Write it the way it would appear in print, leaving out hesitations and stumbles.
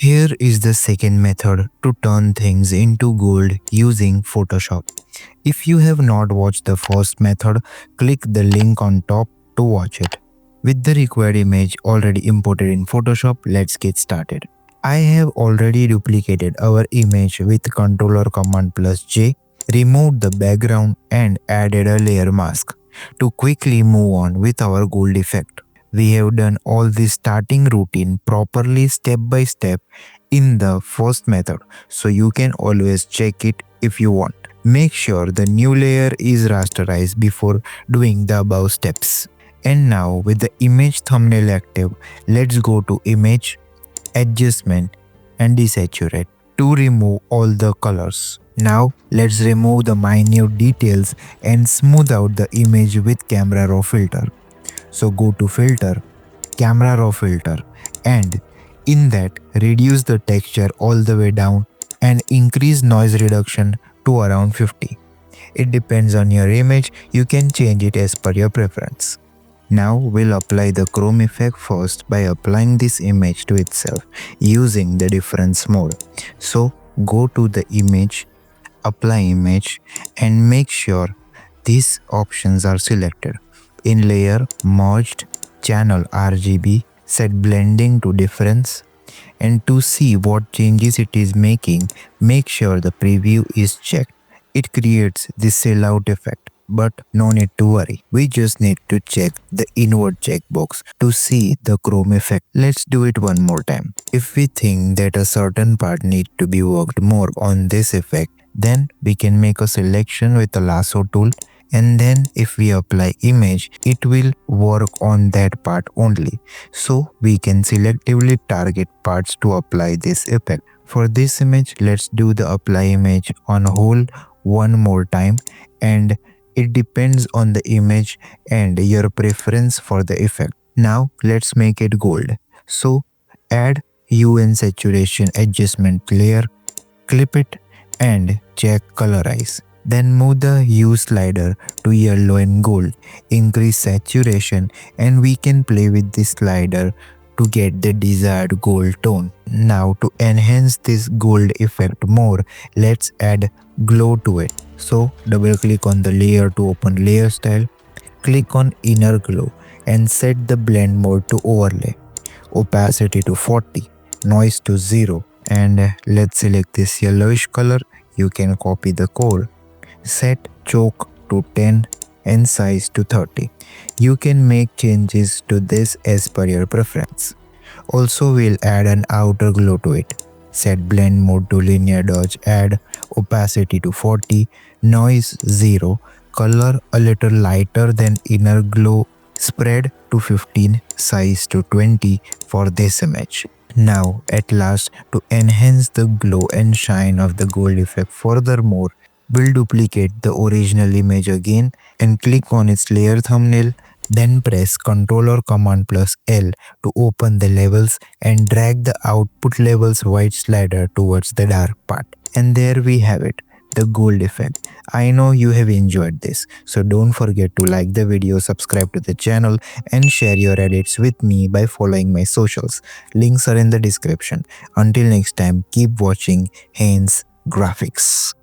Here is the second method to turn things into gold using Photoshop. If you have not watched the first method, click the link on top to watch it. With the required image already imported in Photoshop, let's get started. I have already duplicated our image with Ctrl or Command plus J, removed the background and added a layer mask. To quickly move on with our gold effect. We have done all this starting routine properly step by step in the first method, so you can always check it if you want. Make sure the new layer is rasterized before doing the above steps. And now with the image thumbnail active, let's go to Image, Adjustment and Desaturate to remove all the colors. Now let's remove the minute details and smooth out the image with Camera Raw filter. So go to Filter, Camera Raw filter, and in that reduce the texture all the way down and increase noise reduction to around 50. It depends on your image, you can change it as per your preference. Now we'll apply the chrome effect first by applying this image to itself using the difference mode. So go to the image, apply image and make sure these options are selected. In layer, merged, channel RGB, set blending to difference, and to see what changes it is making, make sure the preview is checked. It creates this sellout effect, but no need to worry. We just need to check the inward checkbox to see the chrome effect. Let's do it one more time. If we think that a certain part needs to be worked more on this effect, then we can make a selection with the lasso tool. And then if we apply image, it will work on that part only. So we can selectively target parts to apply this effect. For this image, let's do the apply image on whole one more time, and it depends on the image and your preference for the effect. Now let's make it gold. So add hue and saturation adjustment layer, clip it and check colorize. Then move the hue slider to yellow and gold, increase saturation, and we can play with this slider to get the desired gold tone. Now to enhance this gold effect more, let's add glow to it. So double click on the layer to open layer style, click on inner glow and set the blend mode to overlay, opacity to 40, noise to 0, and let's select this yellowish color. You can copy the code. Set choke to 10 and size to 30. You can make changes to this as per your preference. Also we'll add an outer glow to it. Set blend mode to linear dodge, add opacity to 40, noise 0, color a little lighter than inner glow, spread to 15, size to 20 for this image. Now at last, to enhance the glow and shine of the gold effect furthermore, we'll duplicate the original image again and click on its layer thumbnail, then press Ctrl or Command plus L to open the levels and drag the output levels white slider towards the dark part. And there we have it, the gold effect. I know you have enjoyed this, so don't forget to like the video, subscribe to the channel and share your edits with me by following my socials. Links are in the description. Until next time, keep watching Haynes Graphics.